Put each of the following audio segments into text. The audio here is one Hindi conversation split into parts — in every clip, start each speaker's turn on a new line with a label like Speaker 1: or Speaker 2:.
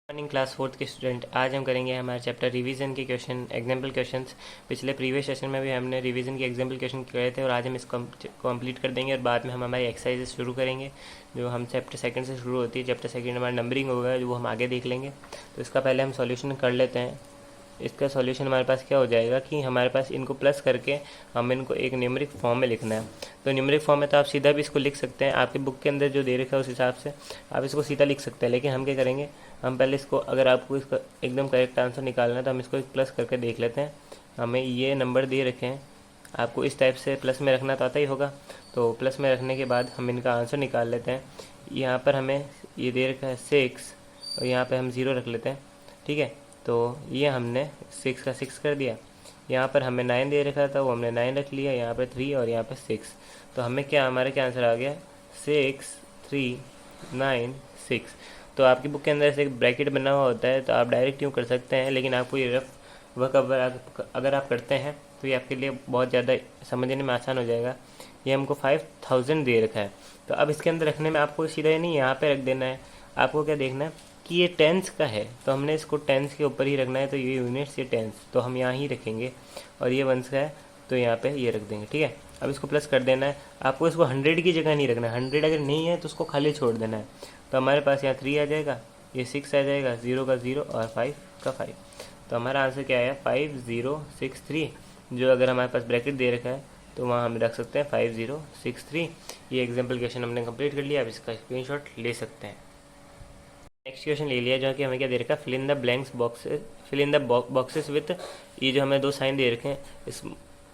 Speaker 1: मॉर्निंग क्लास फोर्थ के स्टूडेंट, आज हम करेंगे हमारे चैप्टर रिवीजन के क्वेश्चन, एग्जाम्पल क्वेश्चंस। पिछले प्रीवियस सेशन में भी हमने रिवीजन के एग्जाम्पल क्वेश्चन किए थे और आज हम इसको कंप्लीट कर देंगे और बाद में हम हमारी एक्सरसाइजेस शुरू करेंगे जो हम चैप्टर सेकंड से शुरू होती है। चैप्टर सेकंड हमारा नंबरिंग होगा जो वो हम आगे देख लेंगे। तो इसका पहले हम सॉल्यूशन कर लेते हैं। इसका सॉल्यूशन हमारे पास क्या हो जाएगा कि हमारे पास इनको प्लस करके हम इनको एक न्यूमेरिक फॉर्म में लिखना है। तो न्यूमेरिक फॉर्म में तो आप सीधा भी इसको लिख सकते हैं, आपकी बुक के अंदर जो दे रखा है उस हिसाब से आप इसको सीधा लिख सकते हैं। लेकिन हम क्या करेंगे, हम पहले इसको, अगर आपको इसका एकदम करेक्ट आंसर निकालना है तो हम इसको एक प्लस करके देख लेते हैं। हमें ये नंबर दे रखे हैं, आपको इस टाइप से प्लस में रखना तो आता ही होगा। तो प्लस में रखने के बाद हम इनका आंसर निकाल लेते हैं। यहाँ पर हमें ये दे रखा है 6 और यहाँ पर हम 0 रख लेते हैं। ठीक है, तो ये हमने 6 का 6 कर दिया। यहाँ पर हमें 9 दे रखा था, वो हमने 9 रख लिया। यहाँ पर 3 और यहाँ पर 6। तो हमें क्या, हमारे क्या आंसर आ गया 6 3 9 6। तो आपकी बुक के अंदर से एक ब्रैकेट बना हुआ होता है तो आप डायरेक्ट यूँ कर सकते हैं, लेकिन आपको ये रफ वर्क अगर आप करते हैं तो ये आपके लिए बहुत ज़्यादा समझने में आसान हो जाएगा। ये हमको 5000 दे रखा है। तो अब इसके अंदर रखने में आपको सीधा ही नहीं यहाँ पे रख देना है, आपको क्या देखना है कि ये टेंस का है तो हमने इसको टेंस के ऊपर ही रखना है। तो ये यूनिट्स, ये टेंस, तो हम यहाँ ही रखेंगे। और ये वंस का है तो यहाँ पे ये रख देंगे। ठीक है, अब इसको प्लस कर देना है। आपको इसको 100 की जगह नहीं रखना है, 100 अगर नहीं है तो उसको खाली छोड़ देना है। तो हमारे पास यहाँ 3 आ जाएगा, ये 6 आ जाएगा, 0 का 0 और 5 का 5। तो हमारा आंसर क्या आया 5063। जो अगर हमारे पास ब्रैकेट दे रखा है तो वहाँ हम रख सकते हैं 5063। ये एग्जाम्पल क्वेश्चन हमने कंप्लीट कर लिया। अब इसका स्क्रीनशॉट ले सकते हैं। नेक्स्ट क्वेश्चन ले लिया, जो कि हमें क्या दे रखा है, fill in the boxes with, ये जो हमें दो साइन दे रखे हैं, इस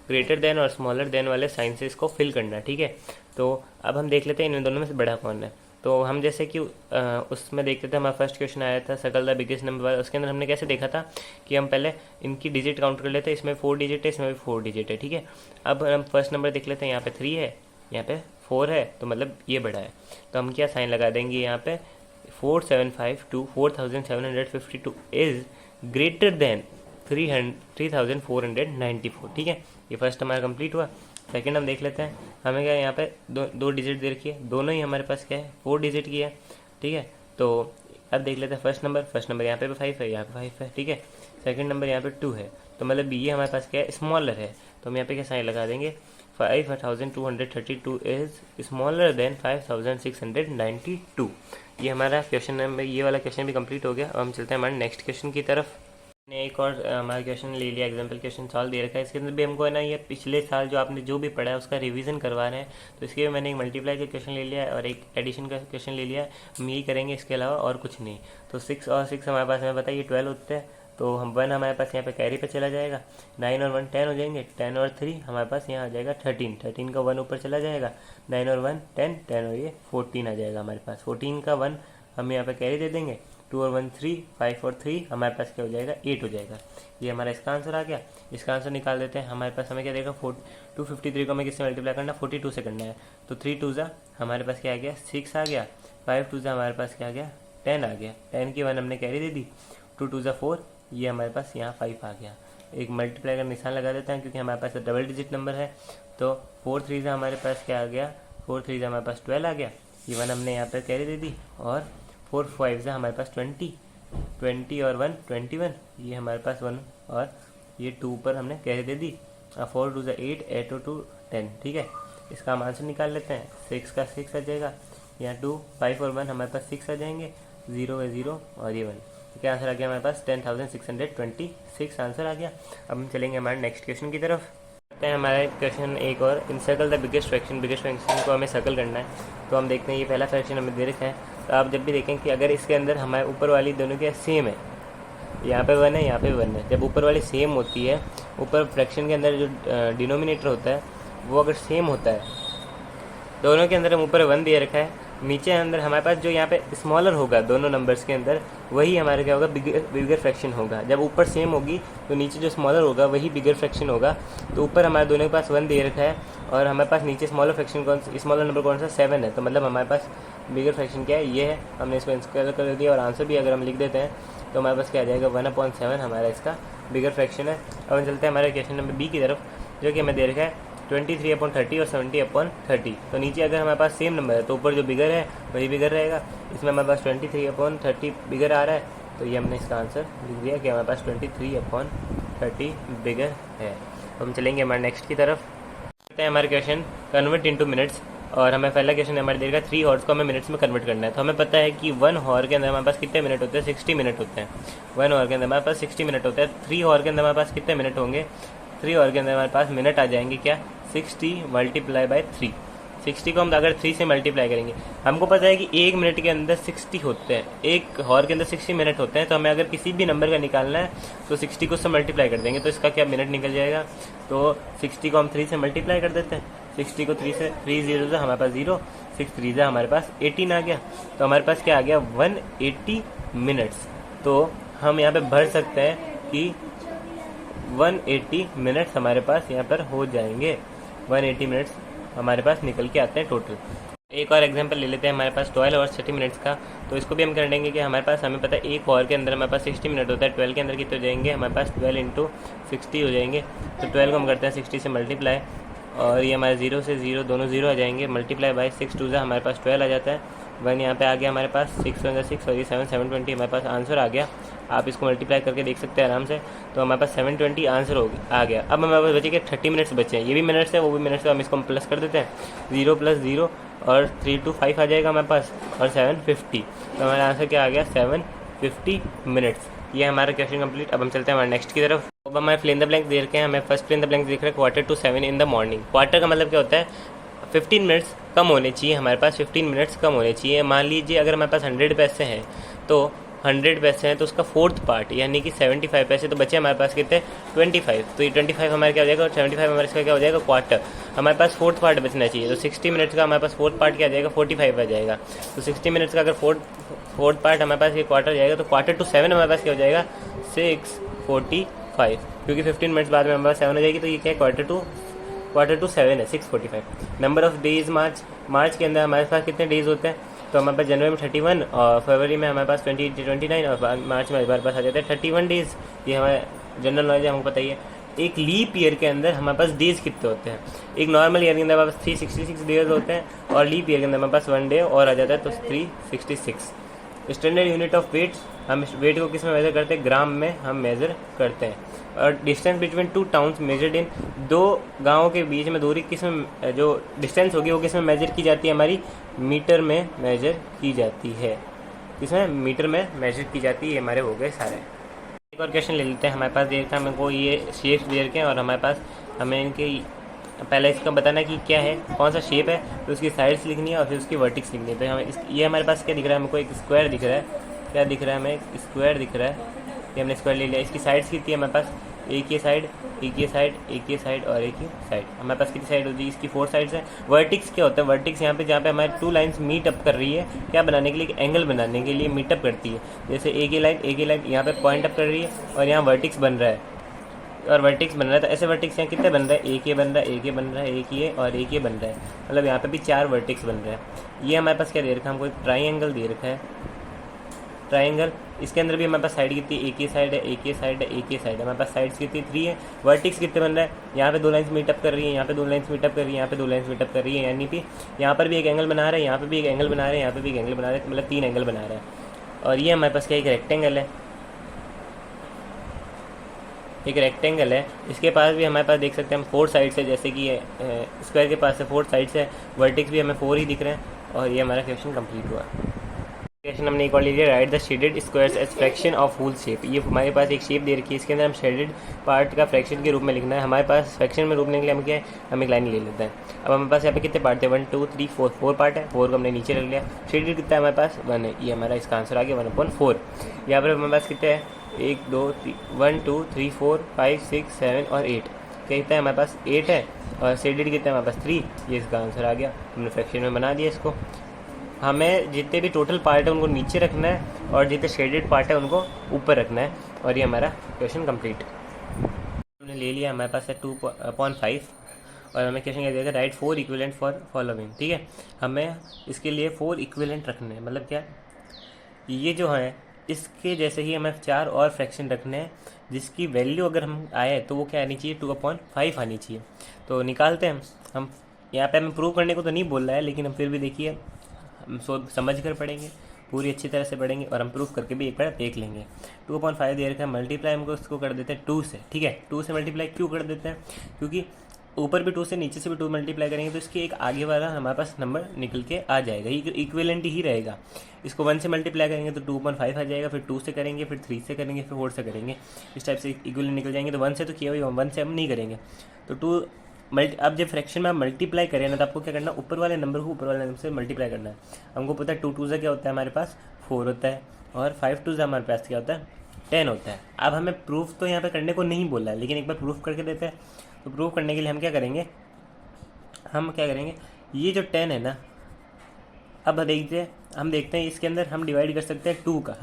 Speaker 1: ग्रेटर देन और स्मॉलर देन वाले साइन से इसको फिल करना है। ठीक है, तो अब हम देख लेते हैं इन दोनों में से बड़ा कौन है। तो हम जैसे कि उसमें देखते थे, हमारा फर्स्ट क्वेश्चन आया था सर्कल द बिगेस्ट नंबर। उसके अंदर हमने कैसे देखा था कि हम पहले इनकी डिजिट काउंट कर लेते हैं। इसमें 4 डिजिट है, इसमें भी 4 डिजिट है। ठीक है, अब हम फर्स्ट नंबर देख लेते हैं। यहाँ पे 3 है, यहाँ पे 4 है, तो मतलब ये बड़ा है। तो हम क्या साइन लगा देंगे यहाँ पे, 4752 4752 इज ग्रेटर देन 3494। ठीक है, ये फर्स्ट हमारा कंप्लीट हुआ। सेकंड हम देख लेते हैं, हमें क्या यहाँ पे दो डिजिट दे रखी है, दोनों ही हमारे पास क्या है 4 डिजिट की है। ठीक है, तो अब देख लेते हैं फर्स्ट नंबर यहाँ पे 5 है, यहाँ पे 5 है। ठीक है, सेकंड नंबर यहाँ पे 2 है, तो मतलब ये हमारे पास क्या है स्मॉलर है। तो हम यहाँ पे क्या साइन लगा देंगे, 5232 इज स्मॉलर देन 5692। ये हमारा क्वेश्चन नंबर, ये वाला क्वेश्चन भी कंप्लीट हो गया। अब हम चलते हैं हमारे नेक्स्ट क्वेश्चन की तरफ। ने एक और हमारा क्वेश्चन ले लिया, एग्जाम्पल क्वेश्चन सॉल्व दे रखा है। इसके अंदर भी हमको है ना, ये पिछले साल जो आपने जो भी पढ़ा है उसका रिवीजन करवा रहे हैं। तो इसके भी मैंने एक मल्टीप्लाई का क्वेश्चन ले लिया है और एक एडिशन का क्वेश्चन ले लिया है। हम यही करेंगे, इसके अलावा और कुछ नहीं। तो 6 और 6 हमारे पास, हमें बताइए 12 होते हैं, तो हम 1 हमारे पास यहाँ पे कैरी पे चला जाएगा। 9 और 1 10 हो जाएंगे, 10 और 3 हमारे पास यहाँ आ जाएगा 13 का 1 ऊपर चला जाएगा। 9 और 1 10 10 और ये 14 आ जाएगा हमारे पास। 14 का 1 हम यहाँ पे कैरी दे देंगे। 2 और 1 3, 5 और 3 हमारे पास क्या हो जाएगा 8 हो जाएगा। ये हमारा इसका आंसर आ गया। इसका आंसर निकाल देते हैं। हमारे पास हमें क्या देगा 253 को हमें किससे मल्टीप्लाई करना है, 42 से करना है। तो 3 2 ज़ा हमारे पास क्या आ गया 6 आ गया। 5 2 ज़ा हमारे पास क्या आ गया 10 आ गया। 10 की 1 हमने कैरी दे दी। 2 2 ज़ा 4, ये हमारे पास यहाँ 5 आ गया। एक मल्टीप्लाई का निशान लगा देते हैं क्योंकि हमारे पास डबल डिजिट नंबर है। तो 4 3 ज़ा हमारे पास क्या आ गया, 4 3 ज़ा हमारे पास 12 आ गया। ये 1 हमने यहाँ पर कैरी दे दी और 4 5 ज़ा हमारे पास 20 और 1 21, ये हमारे पास 1 और ये 2 पर हमने कैरी दे दी। 4 2 ज़ा 8, 8 और 2 10। ठीक है, इसका हम आंसर निकाल लेते हैं। 6 का 6 आ जाएगा, यहाँ 2 5 और 1 हमारे पास 6 आ जाएंगे। 0 है 0 और ये 1। तो क्या आंसर आ गया हमारे पास 10,626 आंसर आ गया। अब हम चलेंगे हमारे नेक्स्ट क्वेश्चन की तरफ। करते हैं हमारा क्वेश्चन एक और, इन सर्कल द बिगेस्ट फ्रैक्शन को हमें सर्कल करना है। तो हम देखते हैं ये पहला फ्रैक्शन हमें दे रखा है। तो आप जब भी देखें कि अगर इसके अंदर हमारे ऊपर वाली दोनों क्या सेम है, यहाँ पे 1 है, यहाँ पे 1 है, जब ऊपर वाली सेम होती है, ऊपर फ्रैक्शन के अंदर जो डिनोमिनेटर होता है वो अगर सेम होता है, दोनों के अंदर हम ऊपर 1 दे रखा है, नीचे अंदर हमारे पास जो यहाँ पे स्मॉलर होगा दोनों नंबर्स के अंदर, वही हमारे क्या होगा बिगर फ्रैक्शन होगा। जब ऊपर सेम होगी तो नीचे जो स्मॉलर होगा वही बिगर फ्रैक्शन होगा। तो ऊपर हमारे दोनों के पास 1 दे रखा है और हमारे पास नीचे स्मॉलर नंबर कौन सा 7 है। तो मतलब हमारे पास बिगर फ्रैक्शन क्या है, ये है। हमने इसको इंस्क्वायर कर दिया और आंसर भी अगर हम लिख देते हैं तो हमारे पास क्या आ जाएगा 1/7 हमारा इसका बिगर फ्रैक्शन है। अब हम चलते हैं हमारे क्वेश्चन नंबर बी की तरफ, जो कि हमें दे रखा है 23/30 और 70/30। तो नीचे अगर हमारे पास सेम नंबर है तो ऊपर जो बिगर है वही बिगर रहेगा। इसमें हमारे पास 23/30 बिगर आ रहा है तो ये हमने इसका आंसर लिख दिया कि हमारे पास 23/30 बिगर है। तो हम चलेंगे हमारे नेक्स्ट की तरफ। करते हैं हमारे क्वेश्चन कन्वर्ट इनटू मिनट्स, और हमें पहला क्वेश्चन हमारे देगा 3 हॉर्स को हमें मिनट्स में कन्वर्ट करना है। तो हमें पता है कि 1 हॉर के अंदर हमारे पास कितने मिनट होते हैं, 60 मिनट होते हैं। 1 हॉर के अंदर हमारे पास 60 मिनट होते हैं। 3 हॉर के अंदर हमारे पास कितने मिनट होंगे, 3 हॉर के अंदर हमारे पास मिनट आ जाएंगे क्या, 60 मल्टीप्लाई बाय 3। 60 को हम अगर 3 से मल्टीप्लाई करेंगे, हमको पता है कि 1 मिनट के अंदर 60 होते हैं, 1 हॉर के अंदर 60 मिनट होते हैं। तो हमें अगर किसी भी नंबर का निकालना है तो 60 को उससे मल्टीप्लाई कर देंगे, तो इसका क्या मिनट निकल जाएगा। तो 60 को हम 3 से मल्टीप्लाई कर देते हैं, 60 को 3 से 3 0 से हमारे पास 0, 6 3 से हमारे पास 18 आ गया। तो हमारे पास क्या आ गया, 180 मिनट्स। तो हम यहाँ पे भर सकते हैं कि 180 मिनट्स हमारे पास यहाँ पर हो जाएंगे। 180 मिनट्स हमारे पास निकल के आते हैं टोटल। एक और एग्जांपल ले लेते हैं हमारे पास 12 और 30 मिनट्स का। तो इसको भी हम कर लेंगे कि हमारे पास, हमें पता है 1 आवर के अंदर हमारे पास 60 मिनट होता है। 12 के अंदर कितने हो जाएंगे, हमारे पास 12 इंटू 60 हो जाएंगे। तो 12 को हम करते हैं 60 से मल्टीप्लाई, और ये हमारे 0 से 0 दोनों 0 आ जाएंगे, मल्टीप्लाई बाय 6 2 हमारे पास 12 आ जाता है। 1 यहाँ पे आ गया हमारे पास, 6 1 6 और ये 7 720 हमारे पास आंसर आ गया। आप इसको मल्टीप्लाई करके देख सकते हैं आराम से। तो हमारे पास 720 आंसर आ गया। अब हमारे पास बचे 30 मिनट्स बचे हैं, ये भी मिनट्स है वो भी मिनट्स है। हम इसको हम प्लस कर देते हैं, 0 + 0 और 3 2 5 आ जाएगा हमारे पास, और 750। तो हमारा आंसर क्या आ गया, 750 मिनट्स। ये हमारा क्वेश्चन कंप्लीट। अब हम चलते हैं हमारे नेक्स्ट की तरफ। अब हमारे फिल इन द ब्लैंक दे रखे हैं, हमें first fill in the blank देख रहे हैं 4:45 इन द मॉर्निंग। क्वार्टर का मतलब क्या होता है, 15 मिनट्स कम होने चाहिए, हमारे पास 15 मिनट्स कम होने चाहिए। मान लीजिए अगर हमारे पास 100 पैसे हैं, तो 100 पैसे हैं तो उसका 4th पार्ट यानी कि 75 पैसे, तो बचे हमारे पास कितने, 25। तो ये 25 हमारे क्या हो जाएगा, और 75 हमारे इसका क्या हो जाएगा, क्वार्टर। हमारे पास 4th पार्ट बचना चाहिए। तो 60 मिनट्स का हमारे पास 4th पार्ट क्या आ जाएगा, 45 आ जाएगा। तो 60 मिनट्स का अगर 4th पार्ट हमारे पास ये क्वार्टर जाएगा, तो 4:45 हमारे पास क्या हो जाएगा, 6:45, क्योंकि 15 मिनट्स बाद में हमारे पास 7 हो जाएगी। तो ये क्या है, Q2 है, 6:45। नंबर ऑफ डेज मार्च के अंदर हमारे पास कितने डेज होते हैं, तो हमारे पास जनवरी में 31 और फरवरी में हमारे पास 29 और मार्च में हमारे पास आ जाता है 31 डेज। ये हमारे जनरल नॉलेज हमको पता ही है। एक लीप ईयर के अंदर हमारे पास डेज कितने होते हैं, एक नॉर्मल ईयर के अंदर हमारे पास 366 डेज होते हैं, और लीप ईयर के अंदर हमारे पास 1 डे और आ जाता है, तो 366। स्टैंडर्ड यूनिट ऑफ वेट, हम वेट को किस में मेजर करते हैं, ग्राम में हम मेजर करते हैं। और distance between 2 towns measured in, 2 गाँव के बीच में दूरी किस में, जो डिस्टेंस होगी वो किस में मेजर की जाती है, हमारी मीटर में मेजर की जाती है। किसमें, मीटर में मेजर की जाती है। ये हमारे हो गए सारे। एक और क्वेश्चन ले लेते हैं। हमारे पास देखा है हमको ये शेप्स दे रखे हैं, और हमारे पास हमें इनके पहले इसका बताना है कि क्या है, कौन सा शेप है, तो उसकी साइड्स लिखनी है और फिर उसकी वर्टिक्स लिखनी है। तो हमें ये हमारे पास क्या दिख रहा है, हमको एक स्क्वायर दिख रहा है। क्या दिख रहा है, हमें एक स्क्वायर दिख रहा है। ये हमने स्क्वायर ले लिया। इसकी साइड्स कितनी है हमारे पास, एक ये साइड, एक ये साइड, एक ये साइड और एक ये साइड। हमारे पास कितनी साइड होती है, इसकी 4 साइड्स है। वर्टिक्स क्या होता है, वर्टिक्स यहाँ पे जहाँ पे हमारे 2 लाइन्स मीट अप कर रही है, क्या बनाने के लिए, एंगल बनाने के लिए मीट अप करती है। जैसे एक ही लाइन यहाँ पे पॉइंट अप कर रही है, और यहाँ वर्टिक्स बन रहा है, और वर्टिक्स बन रहा है। तो ऐसे वर्टिक्स यहाँ कितने बन रहा है, एक ये बन रहा है, एक ये बन रहा है, एक ये और एक ये बन रहा है। मतलब यहाँ पे भी 4 वर्टिक्स बन रहे हैं। ये हमारे पास क्या दे रखा है, हमको एक ट्राइंगल दे रखा है, ट्राइंगल। इसके अंदर भी हमारे पास साइड कितनी, एक ये साइड है, एक ये साइड है, एक ये साइड है। हमारे पास साइड्स कितनी, 3 है। वर्टिक्स कितने बन रहा है, यहाँ पे 2 लाइन्स मीटअप कर रही है, यहाँ पे 2 लाइन्स मीटअप कर रही है, यहाँ पे 2 लाइन्स मीटअप कर रही है, यानी कि यहाँ पर भी एक एंगल बना रहा है, यहाँ पे भी एक एंगल बना रहे हैं, यहाँ पे भी एक एंगल बना रहे हैं, मतलब 3 एंगल बना रहा है। और ये हमारे पास क्या, एक रेक्टेंगल है, एक रेक्टेंगल है। इसके पास भी हमारे पास देख सकते हैं हम 4 साइड्स है, जैसे कि स्क्वायर के पास से 4 साइड्स है, वर्टिक्स भी हमें 4 ही दिख रहे हैं। और ये हमारा क्वेश्चन कंप्लीट हुआ। क्वेश्चन हमने एक और ले लिया, write the shaded squares as fraction of whole shape. ये हमारे पास एक शेप दे रखी है, इसके अंदर हम शेडेड पार्ट का फ्रैक्शन के रूप में लिखना है। हमारे पास फ्रैक्शन में रूप लिखने के लिए हम क्या है, हम एक लाइन ले लेते हैं। अब हमारे पास यहाँ पे कितने पार्ट थे, 1 2 3 4 पार्ट है। 4 को हमने नीचे रख लिया। शेडेड कितना है हमारे पास, 1 है। ये हमारा इसका आंसर आ गया 1/4। यहाँ पर हमारे पास कितने हैं, 1 2 1 2 3 4 5 6 7 और 8। क्या कितना है हमारे पास, 8 है। और शेडेड कितना है हमारे पास, 3। ये इसका आंसर आ गया, हमने फ्रैक्शन में बना दिया इसको। हमें जितने भी टोटल पार्ट है उनको नीचे रखना है, और जितने शेडेड पार्ट है उनको ऊपर रखना है। और ये हमारा क्वेश्चन कंप्लीट। हमने ले लिया, हमारे पास है 2/5, और हमें क्वेश्चन क्या देगा, राइट 4 इक्विवेलेंट फॉर फॉलोइंग। ठीक है, हमें इसके लिए 4 इक्विवेलेंट रखने हैं। मतलब क्या, ये जो है इसके जैसे ही हमें 4 और फ्रैक्शन रखने हैं, जिसकी वैल्यू अगर हम आए तो वो क्या आनी चाहिए, 2/5 आनी चाहिए। तो निकालते हैं हम। यहाँ पे हमें प्रूव करने को तो नहीं बोल रहा है, लेकिन हम फिर भी देखिए हम समझ कर पढ़ेंगे। पूरी अच्छी तरह से पढ़ेंगे और हम प्रूफ करके भी एक बार देख लेंगे। 2/5 दे रखा है, मल्टीप्लाई हमको इसको कर देते हैं 2 से, ठीक है। 2 से मल्टीप्लाई क्यों कर देते हैं, क्योंकि ऊपर भी 2 से नीचे से भी 2 मल्टीप्लाई करेंगे तो इसके एक आगे वाला हमारे पास नंबर निकल के आ जाएगा, इक्विवेलेंट ही रहेगा। इसको 1 से मल्टीप्लाई करेंगे तो 2/5 आ जाएगा, फिर 2 से करेंगे, फिर 3 से करेंगे, फिर 4 से करेंगे, इस टाइप से इक्विवेलेंट निकल जाएंगे। तो 1 से तो किया हुआ, 1 से हम नहीं करेंगे। तो 2 अब जब फ्रैक्शन में आप मल्टीप्लाई करें ना, तो आपको क्या करना है, ऊपर वाले नंबर को ऊपर वाले नंबर से मल्टीप्लाई करना है। हमको पता है 2 2 क्या होता है, हमारे पास 4 होता है, और 5 2 हमारे पास क्या होता है, 10 होता है। अब हमें प्रूफ तो यहाँ पे करने को नहीं बोला है, लेकिन एक बार प्रूफ करके देते हैं। तो प्रूफ करने के लिए हम क्या करेंगे, ये जो 10 है ना, अब हम देखते हैं इसके अंदर हम डिवाइड कर सकते हैं 2 का।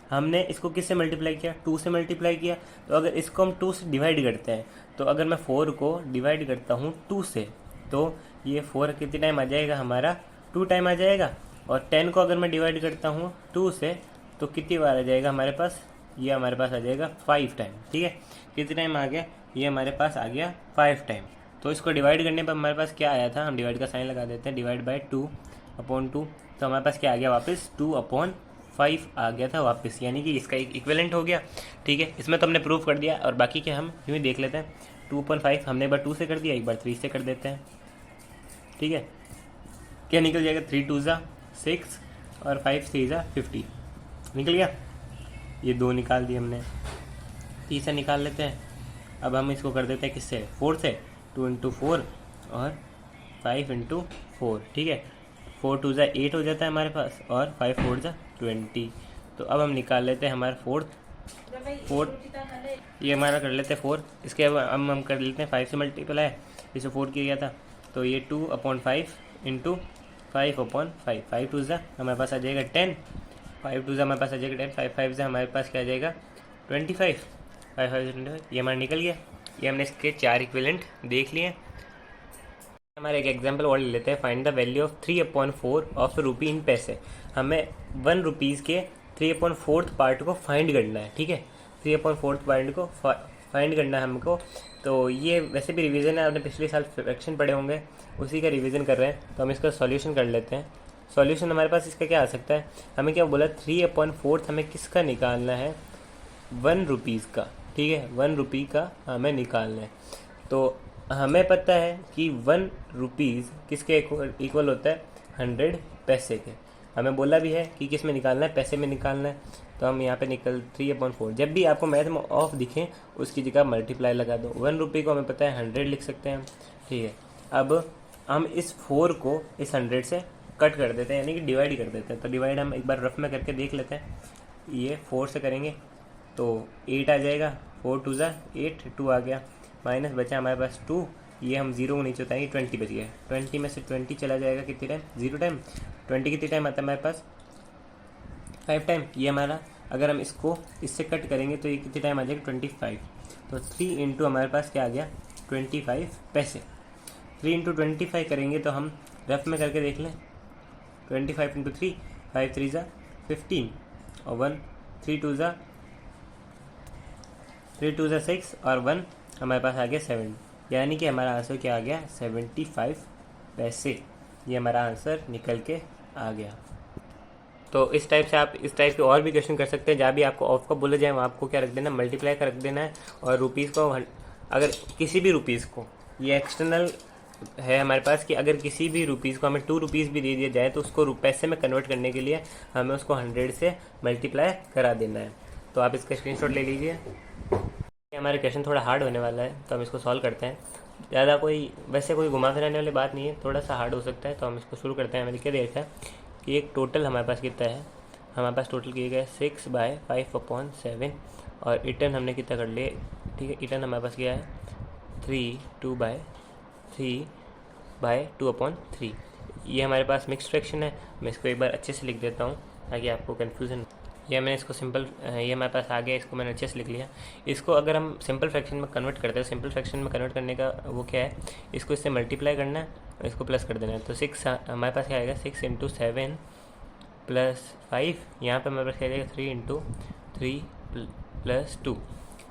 Speaker 1: हमने इसको किससे मल्टीप्लाई किया, 2 से मल्टीप्लाई किया। तो अगर इसको हम 2 से डिवाइड करते हैं, तो अगर मैं 4 को डिवाइड करता हूँ 2 से, तो ये 4 कितने टाइम आ जाएगा, हमारा 2 टाइम आ जाएगा। और 10 को अगर मैं डिवाइड करता हूँ 2 से, तो कितनी बार आ जाएगा हमारे पास, ये हमारे पास आ जाएगा 5 टाइम, ठीक है। कितने टाइम आ गया, ये हमारे पास आ गया 5 टाइम। तो इसको डिवाइड करने पर हमारे पास क्या आया था, हम डिवाइड का साइन लगा देते हैं, डिवाइड बाई 2/2। तो हमारे पास क्या आ गया वापस, 2/5 आ गया था वापस, यानी कि इसका एक इक्विवेलेंट हो गया, ठीक है। इसमें तो हमने प्रूफ कर दिया, और बाकी के हम यूँ ही देख लेते हैं। 2/5 हमने एक बार 2 से कर दिया, एक बार 3 से कर देते हैं, ठीक है। क्या निकल जाएगा, 3 2 6 और 5 3 50 निकल गया। ये 2 निकाल दिए हमने, 3 से निकाल लेते हैं। अब हम इसको कर देते हैं किससे, 4 से, 2 × 4 और 5 × 4, ठीक है। 4 2 8 हो जाता है हमारे पास, और 5 4 20। तो अब हम निकाल लेते हैं हमारा फोर्थ, ये हमारा कर लेते हैं 4। इसके अब हम कर लेते हैं 5 से मल्टीप्लाई, इसे 4 किया था, तो ये 2/5 × 5/5, 5 2 हमारे पास आ जाएगा 10, 5 2 हमारे पास आ जाएगा 10, 5 5 हमारे पास क्या आ जाएगा 25, 5 5 25, ये हमारा निकल गया। ये हमने इसके 4 इक्विवेलेंट देख लिए। हमारे एक एग्जांपल और ले लेते हैं, find the value of 3/4 of rupee in paise. हमें 1 रुपीज़ के 3/4 पार्ट को फाइंड करना है, ठीक है। 3/4 पार्ट को फाइंड करना है हमको। तो ये वैसे भी रिवीजन है, आपने पिछले साल फ्रैक्शन पढ़े होंगे, उसी का रिवीजन कर रहे हैं। तो हम इसका सॉल्यूशन कर लेते हैं। सॉल्यूशन हमारे पास इसका क्या आ सकता है, हमें क्या बोला, 3/4 हमें किसका निकालना है, 1 रुपीज़ का, ठीक है। 1 रुपी का हमें निकालना है। तो हमें पता है कि 1 रुपीज़ किसके इक्वल होता है, 100 पैसे के। हमें बोला भी है कि किस में निकालना है, पैसे में निकालना है। तो हम यहाँ पे निकल 3/4, जब भी आपको मैथ में ऑफ दिखे उसकी जगह मल्टीप्लाई लगा दो। 1 रुपये को हमें पता है 100 लिख सकते हैं हम, ठीक है। अब हम इस 4 को इस 100 से कट कर देते हैं, यानी कि डिवाइड कर देते हैं। तो डिवाइड हम एक बार रफ में करके देख लेते हैं। ये 4 से करेंगे तो 8 आ जाएगा, 4 2 8, 2 आ गया, माइनस बचा हमारे पास 2, ये हम 0 को नीचे उतारेंगे, 20 बच गया। 20 में से 20 चला जाएगा कितने टाइम, 0 टाइम। 20 कितने टाइम आता है हमारे पास, 5 टाइम। ये हमारा, अगर हम इसको इससे कट करेंगे तो ये कितने टाइम आ जाएगा, 25। तो 3 × हमारे पास क्या आ गया, 25 पैसे। 3 × 25 करेंगे तो हम रफ में करके देख लें, 25 × 3, 5 3 15, और 1 3 2 6, और 1 हमारे पास आ गया 7, यानी कि हमारा आंसर क्या आ गया, 75 पैसे। ये हमारा आंसर निकल के आ गया। तो इस टाइप से आप इस टाइप के और भी क्वेश्चन कर सकते हैं। जहाँ भी आपको ऑफ का बोला जाए वहाँ आपको क्या रख देना, मल्टीप्लाई का रख देना है। और रुपीज़ को, अगर किसी भी रुपीज़ को, ये एक्सटर्नल है हमारे पास कि अगर किसी भी रुपीज़ को हमें 2 रुपीज़ भी दे दिया जाए तो उसको पैसे में कन्वर्ट करने के लिए हमें उसको 100 से मल्टीप्लाई करा देना है। तो आप इसका स्क्रीनशॉट ले लीजिए। हमारे क्वेश्चन थोड़ा हार्ड होने वाला है, तो हम इसको सॉल्व करते हैं। ज़्यादा वैसे कोई घुमा फिराने वाली बात नहीं है, थोड़ा सा हार्ड हो सकता है। तो हम इसको शुरू करते हैं। मैंने क्या देखा है कि एक टोटल हमारे पास कितना है, हमारे पास टोटल किया गया 6/5/7, और रिटर्न हमने कितना कर लिए, ठीक है। रिटर्न हमारे पास क्या है, 3/2/3 ये हमारे पास मिक्स्ड फ्रैक्शन है। मैं इसको एक बार अच्छे से लिख देता हूँ ताकि आपको कन्फ्यूज़न। ये मैंने इसको सिंपल, ये हमारे पास आ गया, इसको मैंने अच्छे से लिख लिया। इसको अगर हम सिंपल फ्रैक्शन में कन्वर्ट करते हैं, सिंपल फ्रैक्शन में कन्वर्ट करने का वो क्या है, इसको इससे मल्टीप्लाई करना है, इसको प्लस कर देना है। तो 6 हमारे पास क्या आएगा, 6 × 7 + 5, यहाँ पे हमारे पास क्या आ जाएगा, 3 × 3 + 2।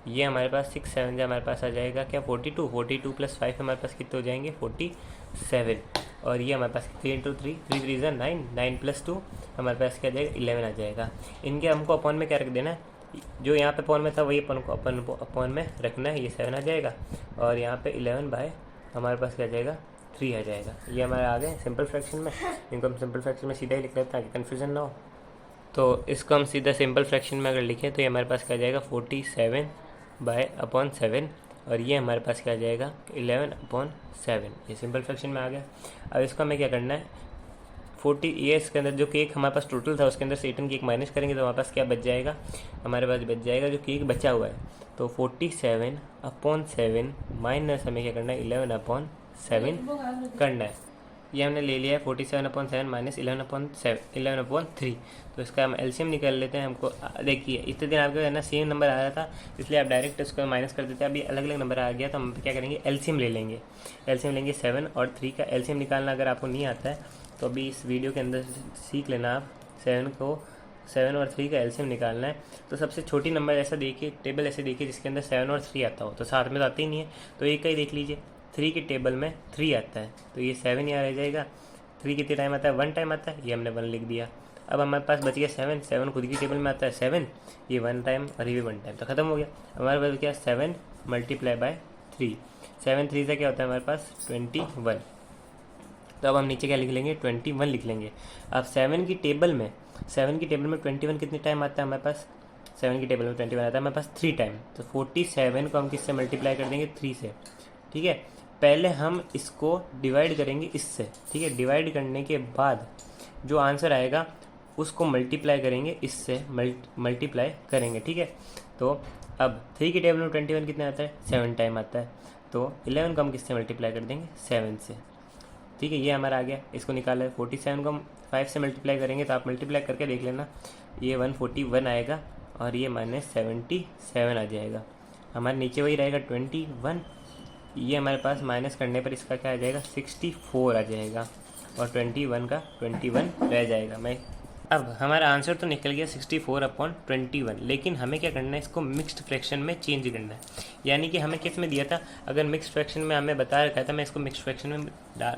Speaker 1: ये हमारे पास 6 7 हमारे पास आ जाएगा क्या, 42 + 5 हमारे पास कितने हो जाएंगे, 47। और ये हमारे पास 3 इंटू 3, 3 3 ज़ा 9, 9 प्लस 2 हमारे पास क्या आ जाएगा 11 आ जाएगा। इनके हमको अपॉन में क्या रख देना है, जो यहाँ पे अपॉन में था वही अपन को अपॉन में रखना है, ये 7 आ जाएगा और यहाँ पे 11 बाय हमारे पास क्या आ जाएगा 3 आ जाएगा। ये हमारे आ गए सिंपल फ्रैक्शन में। इनको हम सिंपल फ्रैक्शन में सीधा ही लिख लेते हैं ताकि कन्फ्यूजन ना हो। तो इसको हम सीधा सिंपल फ्रैक्शन में अगर लिखें तो ये हमारे पास क्या आ जाएगा 47 बाय अपॉन 7 और ये हमारे पास क्या आ जाएगा 11 अपॉन 7। ये सिंपल फ्रैक्शन में आ गया। अब इसको हमें क्या करना है 40, ये इसके अंदर जो केक हमारे पास टोटल था उसके अंदर से 18 केक माइनस करेंगे तो हमारे पास क्या बच जाएगा, हमारे पास बच जाएगा जो केक बचा हुआ है। तो 47 अपॉन 7 माइनस हमें क्या करना है 11 अपॉन 7 करना है। ये हमने ले लिया है 47 अपॉन 7 माइनस 11 अपॉन 3। तो इसका हम एलसीएम निकाल लेते हैं। हमको देखिए इतने दिन आपका ना सेम नंबर आ रहा था इसलिए आप डायरेक्ट इसको माइनस कर देते हैं। अभी अलग अलग नंबर आ गया तो हम क्या करेंगे एलसीएम ले लेंगे। एलसीएम लेंगे 7 और 3 का एलसीएम निकालना अगर आपको नहीं आता है तो अभी इस वीडियो के अंदर सीख लेना आप। 7 और 3 का एलसीएम निकालना है। तो सबसे छोटी नंबर ऐसा देखिए, टेबल ऐसे देखिए जिसके अंदर 7 और 3 आता हो। तो साथ में तो आते ही नहीं है तो एक का ही देख लीजिए। 3 के टेबल में 3 आता है तो ये 7 यहाँ रह जाएगा। 3 कितने टाइम आता है 1 टाइम आता है, ये हमने 1 लिख दिया। अब हमारे पास बच गया 7 खुद की टेबल में आता है 7, ये 1 टाइम और ये भी 1 टाइम, तो ख़त्म हो गया। हमारे पास क्या 7 मल्टीप्लाई बाय 3, 7 3 से क्या होता है हमारे पास 21। तो अब हम नीचे क्या लिख लेंगे 21 लिख लेंगे। अब 7 की टेबल में 21 कितने टाइम आता है हमारे पास, 7 की टेबल में 21 आता है हमारे पास 3 टाइम। तो 47 को हम किससे मल्टीप्लाई कर देंगे 3 से। ठीक है, पहले हम इसको डिवाइड करेंगे इससे। ठीक है, डिवाइड करने के बाद जो आंसर आएगा उसको मल्टीप्लाई करेंगे इससे, मल्टीप्लाई करेंगे। ठीक है, तो अब 3 की टेबल में 21 कितने आता है 7 टाइम आता है। तो 11 को हम किससे मल्टीप्लाई कर देंगे 7 से। ठीक है, ये हमारा आ गया। इसको निकाला है 47 को हम 5 से मल्टीप्लाई करेंगे तो आप मल्टीप्लाई करके देख लेना, ये 141 आएगा और ये -77 आ जाएगा। हमारे नीचे वही रहेगा 21, ये हमारे पास माइनस करने पर इसका क्या आ जाएगा 64 आ जाएगा और 21 का 21 रह जाएगा। मैं अब हमारा आंसर तो निकल गया 64 अपॉन 21, लेकिन हमें क्या करना है इसको मिक्स्ड फ्रैक्शन में चेंज करना है। यानी कि हमें किस में दिया था, अगर मिक्स्ड फ्रैक्शन में हमें बता रखा था मैं इसको मिक्स्ड फ्रैक्शन में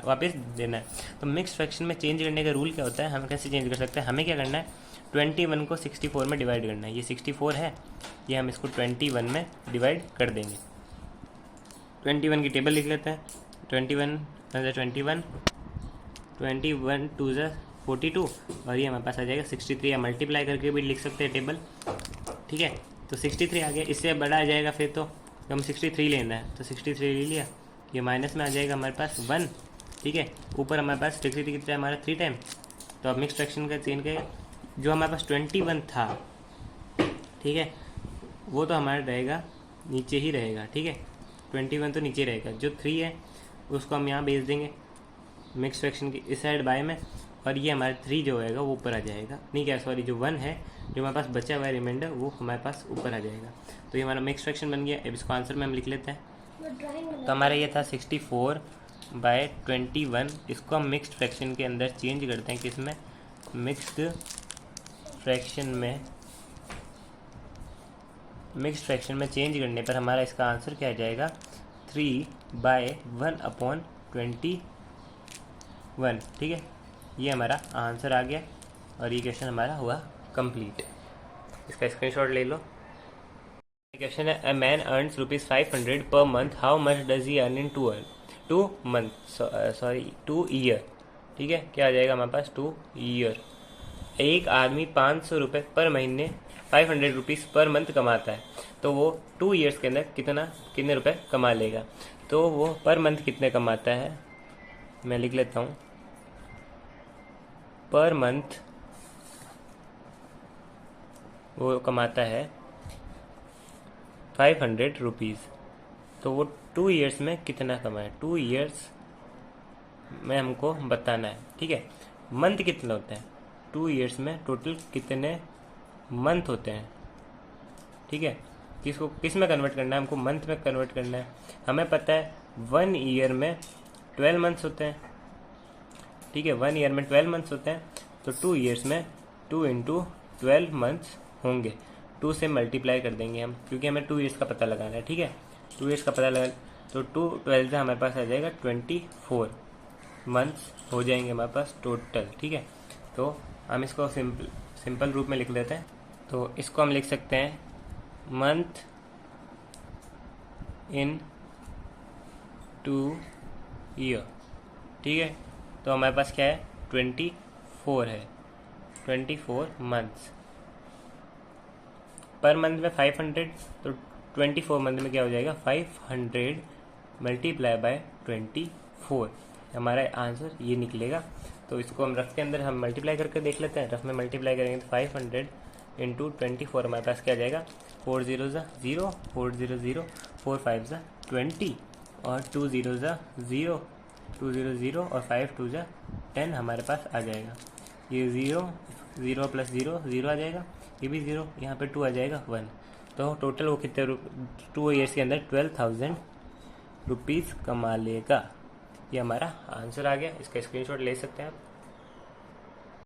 Speaker 1: वापस देना है। तो मिक्स्ड फ्रैक्शन में चेंज करने का रूल क्या होता है, हम कैसे चेंज कर सकते हैं, हमें क्या करना है 21 को 64 में डिवाइड करना है। ये 64 है, ये हम इसको 21 में डिवाइड कर देंगे। 21 की टेबल लिख लेते हैं। 21 2 ज़ा 42 और ये हमारे पास आ जाएगा 63, या मल्टीप्लाई करके भी लिख सकते हैं टेबल। ठीक है, तो 63 आ गया। इससे बड़ा आ जाएगा फिर तो हम 63 लेना है तो 63 ले लिया। ये माइनस में आ जाएगा हमारे पास 1। ठीक है, ऊपर हमारे पास 63 कितना है हमारा 3 टाइम। तो अब मिक्स फ्रैक्शन का चेंज करें, जो हमारे पास 21 था, ठीक है, वो तो हमारा रहेगा नीचे ही रहेगा। ठीक है, 21 तो नीचे रहेगा, जो 3 है उसको हम यहाँ भेज देंगे मिक्स फ्रैक्शन की इस साइड बाय में, और ये हमारा 3 जो होएगा वो ऊपर आ जाएगा। नहीं क्या सॉरी, जो 1 है जो हमारे पास बचा हुआ है रिमाइंडर वो हमारे पास ऊपर आ जाएगा। तो ये हमारा मिक्स फ्रैक्शन बन गया। अब इसको आंसर में हम लिख लेते हैं। तो हमारा ये था 64 बाय 21। इसको हम मिक्स्ड फ्रैक्शन के अंदर चेंज करते हैं, किस में, मिक्स्ड फ्रैक्शन में चेंज करने पर हमारा इसका आंसर क्या आ जाएगा 3/1/21। ठीक है, ये हमारा आंसर आ गया और ये क्वेश्चन हमारा हुआ कंप्लीट। इसका स्क्रीनशॉट ले लो। क्वेश्चन है, a man earns ₹500 per month, how much does he earn in 2 year. ठीक है, क्या आ जाएगा हमारे पास 2 ईयर। एक आदमी 500 रुपये पर महीने 500 रुपीज़ पर मंथ कमाता है, तो वो 2 ईयर्स के अंदर कितने रुपए कमा लेगा। तो वो पर मंथ कितने कमाता है, मैं लिख लेता हूँ। पर मंथ वो कमाता है 500 रुपीज़, तो वो 2 ईयर्स में कितना कमाए, 2 ईयर्स में हमको बताना है। ठीक है, मंथ कितना होता है, 2 ईयर्स में टोटल कितने मंथ होते हैं। ठीक है, किस में कन्वर्ट करना है, हमको मंथ में कन्वर्ट करना है। हमें पता है 1 ईयर में 12 मंथ्स होते हैं। ठीक है, 1 ईयर में 12 मंथ्स होते हैं, तो 2 ईयर्स में 2 × 12 मंथ्स होंगे। 2 से मल्टीप्लाई कर देंगे हम, क्योंकि हमें 2 ईयर्स का पता लगाना है। ठीक है, 2 ईयर्स का पता लगा तो 2 12 से हमारे पास आ जाएगा 24। मंथ्स हो जाएंगे हमारे पास टोटल। ठीक है, तो हम इसको सिंपल रूप में लिख लेते हैं। तो इसको हम लिख सकते हैं मंथ इन 2 ईयर। ठीक है, तो हमारे पास क्या है 24 है, 24 मंथ्स। पर मंथ में 500, तो 24 मंथ में क्या हो जाएगा 500 मल्टीप्लाई बाय 24, हमारा आंसर ये निकलेगा। तो इसको हम रफ के अंदर हम मल्टीप्लाई करके देख लेते हैं। रफ में मल्टीप्लाई करेंगे तो 500 इंटू 24 हमारे पास क्या आ जाएगा 4 0 0, 4 0 0, 4 5 20 और 2 0 0, 2 0 0 और 5 2 10 हमारे पास आ जाएगा। ये 0 0 प्लस 0 0 आ जाएगा, ये भी 0, यहाँ पे 2 आ जाएगा 1। तो टोटल वो कितने 2 ईयर्स के अंदर 12,000 रुपीज़ कमा लेगा। ये हमारा आंसर आ गया। इसका स्क्रीनशॉट ले सकते हैं आप।